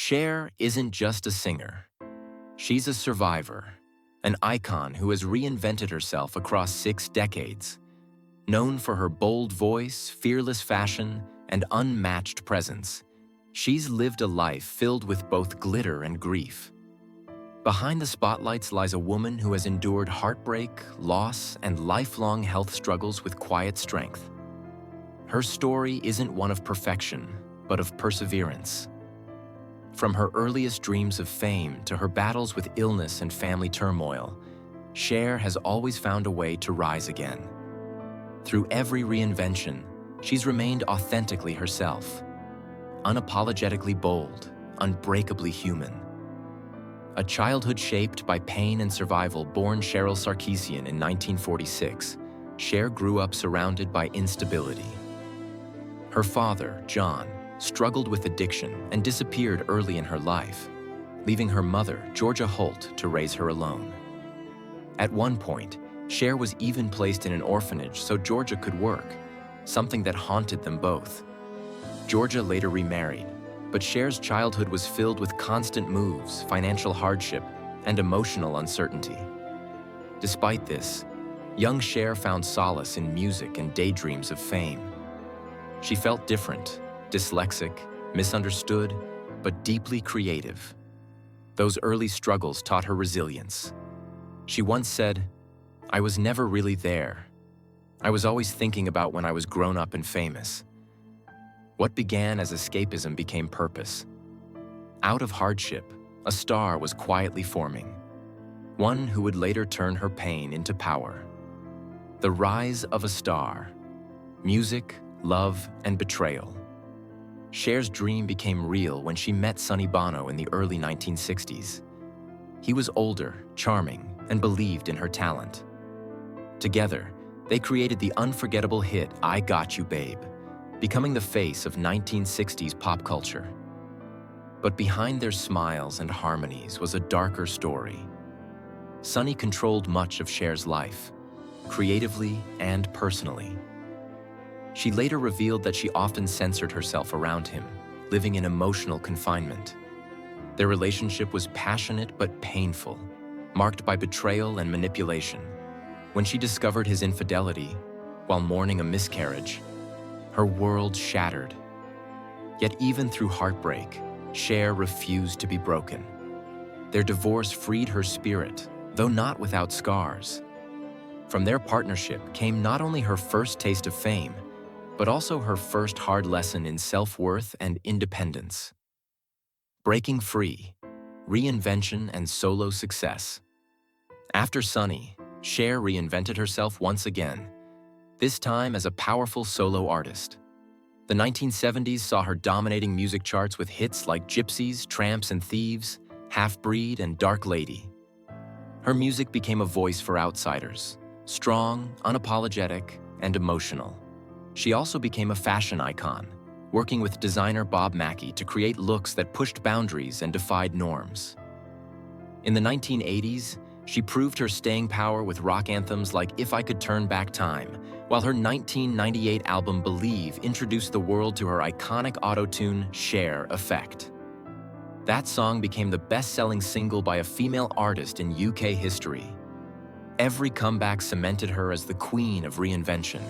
Cher isn't just a singer. She's a survivor, an icon who has reinvented herself across 6 decades. Known for her bold voice, fearless fashion, and unmatched presence, she's lived a life filled with both glitter and grief. Behind the spotlights lies a woman who has endured heartbreak, loss, and lifelong health struggles with quiet strength. Her story isn't one of perfection, but of perseverance. From her earliest dreams of fame to her battles with illness and family turmoil, Cher has always found a way to rise again. Through every reinvention, she's remained authentically herself, unapologetically bold, unbreakably human. A childhood shaped by pain and survival born Cheryl Sarkisian in 1946, Cher grew up surrounded by instability. Her father, John, struggled with addiction and disappeared early in her life, leaving her mother, Georgia Holt, to raise her alone. At one point, Cher was even placed in an orphanage so Georgia could work, something that haunted them both. Georgia later remarried, but Cher's childhood was filled with constant moves, financial hardship, and emotional uncertainty. Despite this, young Cher found solace in music and daydreams of fame. She felt different, dyslexic, misunderstood, but deeply creative. Those early struggles taught her resilience. She once said, "I was never really there. I was always thinking about when I was grown up and famous." What began as escapism became purpose. Out of hardship, a star was quietly forming, one who would later turn her pain into power. The rise of a star, music, love, and betrayal. Cher's dream became real when she met Sonny Bono in the early 1960s. He was older, charming, and believed in her talent. Together, they created the unforgettable hit "I Got You, Babe," becoming the face of 1960s pop culture. But behind their smiles and harmonies was a darker story. Sonny controlled much of Cher's life, creatively and personally. She later revealed that she often censored herself around him, living in emotional confinement. Their relationship was passionate but painful, marked by betrayal and manipulation. When she discovered his infidelity, while mourning a miscarriage, her world shattered. Yet even through heartbreak, Cher refused to be broken. Their divorce freed her spirit, though not without scars. From their partnership came not only her first taste of fame, but also her first hard lesson in self-worth and independence. Breaking free, reinvention, and solo success. After Sonny, Cher reinvented herself once again, this time as a powerful solo artist. The 1970s saw her dominating music charts with hits like Gypsies, Tramps and Thieves, Half-Breed, and Dark Lady. Her music became a voice for outsiders, strong, unapologetic, and emotional. She also became a fashion icon, working with designer Bob Mackie to create looks that pushed boundaries and defied norms. In the 1980s, she proved her staying power with rock anthems like "If I Could Turn Back Time," while her 1998 album Believe introduced the world to her iconic auto-tune Cher effect. That song became the best-selling single by a female artist in UK history. Every comeback cemented her as the queen of reinvention.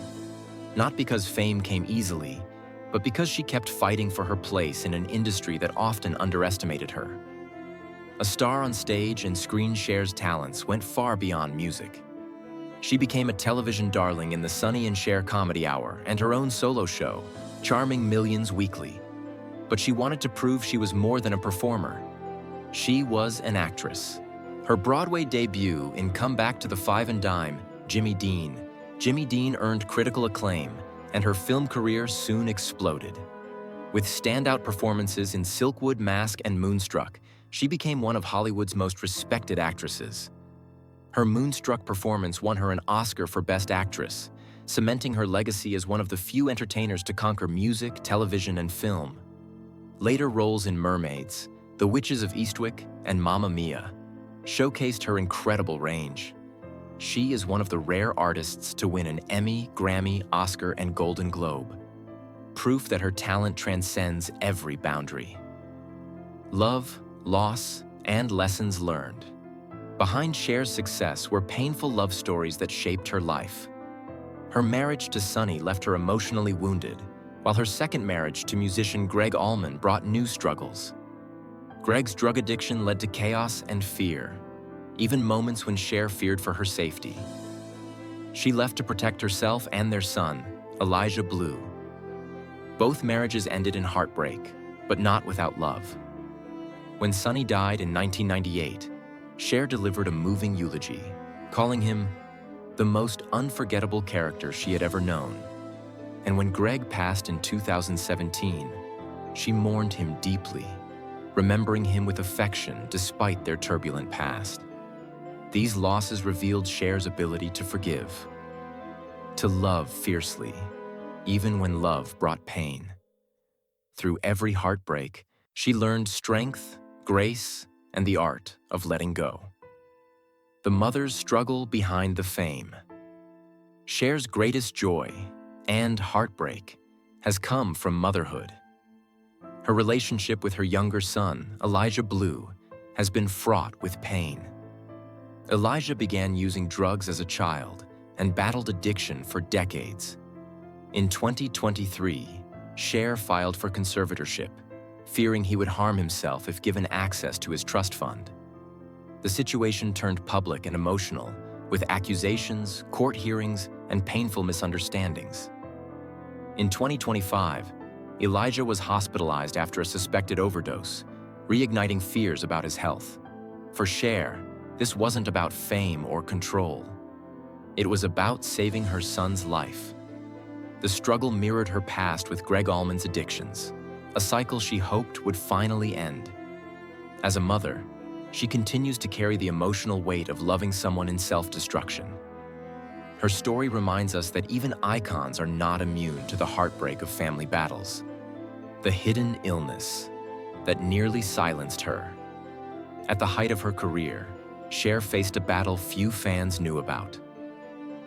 Not because fame came easily, but because she kept fighting for her place in an industry that often underestimated her. A star on stage and screen, Cher's talents went far beyond music. She became a television darling in the Sonny and Cher Comedy Hour and her own solo show, charming millions weekly. But she wanted to prove she was more than a performer. She was an actress. Her Broadway debut in Come Back to the Five and Dime, Jimmy Dean earned critical acclaim, and her film career soon exploded. With standout performances in Silkwood, Mask, and Moonstruck, she became one of Hollywood's most respected actresses. Her Moonstruck performance won her an Oscar for Best Actress, cementing her legacy as one of the few entertainers to conquer music, television, and film. Later roles in Mermaids, The Witches of Eastwick, and Mamma Mia showcased her incredible range. She is one of the rare artists to win an Emmy, Grammy, Oscar, and Golden Globe. Proof that her talent transcends every boundary. Love, loss, and lessons learned. Behind Cher's success were painful love stories that shaped her life. Her marriage to Sonny left her emotionally wounded, while her second marriage to musician Gregg Allman brought new struggles. Gregg's drug addiction led to chaos and fear, even moments when Cher feared for her safety. She left to protect herself and their son, Elijah Blue. Both marriages ended in heartbreak, but not without love. When Sonny died in 1998, Cher delivered a moving eulogy, calling him the most unforgettable character she had ever known. And when Gregg passed in 2017, she mourned him deeply, remembering him with affection despite their turbulent past. These losses revealed Cher's ability to forgive, to love fiercely, even when love brought pain. Through every heartbreak, she learned strength, grace, and the art of letting go. The mother's struggle behind the fame. Cher's greatest joy and heartbreak has come from motherhood. Her relationship with her younger son, Elijah Blue, has been fraught with pain. Elijah began using drugs as a child and battled addiction for decades. In 2023, Cher filed for conservatorship, fearing he would harm himself if given access to his trust fund. The situation turned public and emotional, with accusations, court hearings, and painful misunderstandings. In 2025, Elijah was hospitalized after a suspected overdose, reigniting fears about his health. For Cher, this wasn't about fame or control. It was about saving her son's life. The struggle mirrored her past with Gregg Allman's addictions, a cycle she hoped would finally end. As a mother, she continues to carry the emotional weight of loving someone in self-destruction. Her story reminds us that even icons are not immune to the heartbreak of family battles. The hidden illness that nearly silenced her. At the height of her career, Cher faced a battle few fans knew about.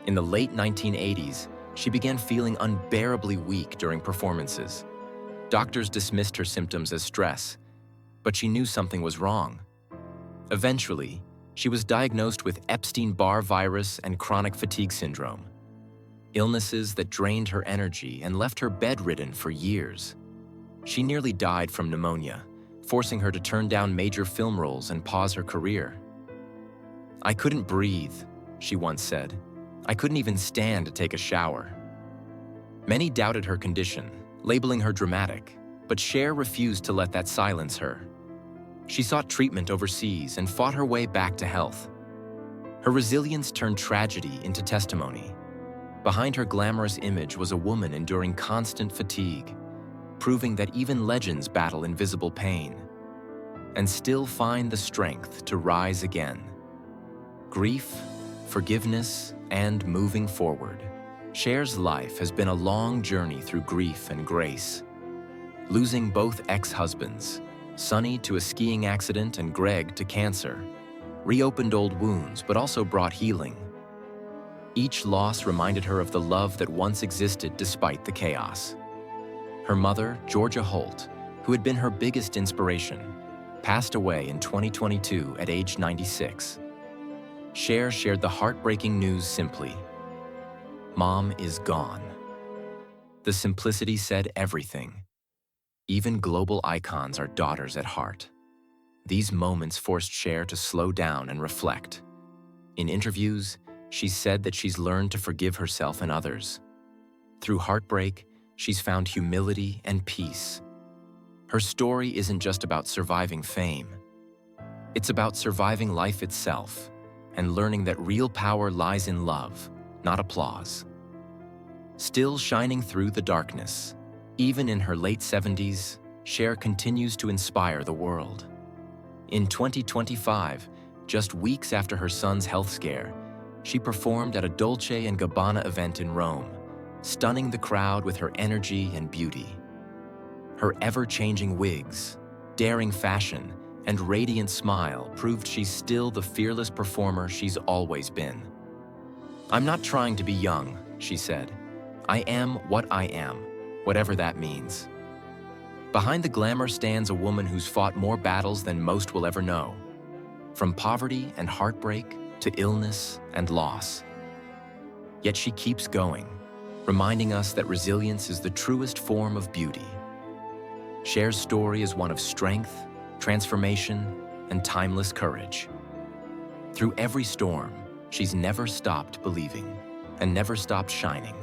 In the late 1980s, she began feeling unbearably weak during performances. Doctors dismissed her symptoms as stress, but she knew something was wrong. Eventually, she was diagnosed with Epstein-Barr virus and chronic fatigue syndrome, illnesses that drained her energy and left her bedridden for years. She nearly died from pneumonia, forcing her to turn down major film roles and pause her career. "I couldn't breathe," she once said. "I couldn't even stand to take a shower." Many doubted her condition, labeling her dramatic, but Cher refused to let that silence her. She sought treatment overseas and fought her way back to health. Her resilience turned tragedy into testimony. Behind her glamorous image was a woman enduring constant fatigue, proving that even legends battle invisible pain and still find the strength to rise again. Grief, forgiveness, and moving forward. Cher's life has been a long journey through grief and grace. Losing both ex-husbands, Sonny to a skiing accident and Gregg to cancer, reopened old wounds but also brought healing. Each loss reminded her of the love that once existed despite the chaos. Her mother, Georgia Holt, who had been her biggest inspiration, passed away in 2022 at age 96. Cher shared the heartbreaking news simply: "Mom is gone." The simplicity said everything. Even global icons are daughters at heart. These moments forced Cher to slow down and reflect. In interviews, she said that she's learned to forgive herself and others. Through heartbreak, she's found humility and peace. Her story isn't just about surviving fame. It's about surviving life itself and learning that real power lies in love, not applause. Still shining through the darkness, even in her late 70s, Cher continues to inspire the world. In 2025, just weeks after her son's health scare, she performed at a Dolce & Gabbana event in Rome, stunning the crowd with her energy and beauty. Her ever-changing wigs, daring fashion, and radiant smile proved she's still the fearless performer she's always been. "I'm not trying to be young," she said. "I am what I am, whatever that means." Behind the glamour stands a woman who's fought more battles than most will ever know. From poverty and heartbreak to illness and loss. Yet she keeps going, reminding us that resilience is the truest form of beauty. Cher's story is one of strength, transformation, and timeless courage. Through every storm, she's never stopped believing and never stopped shining.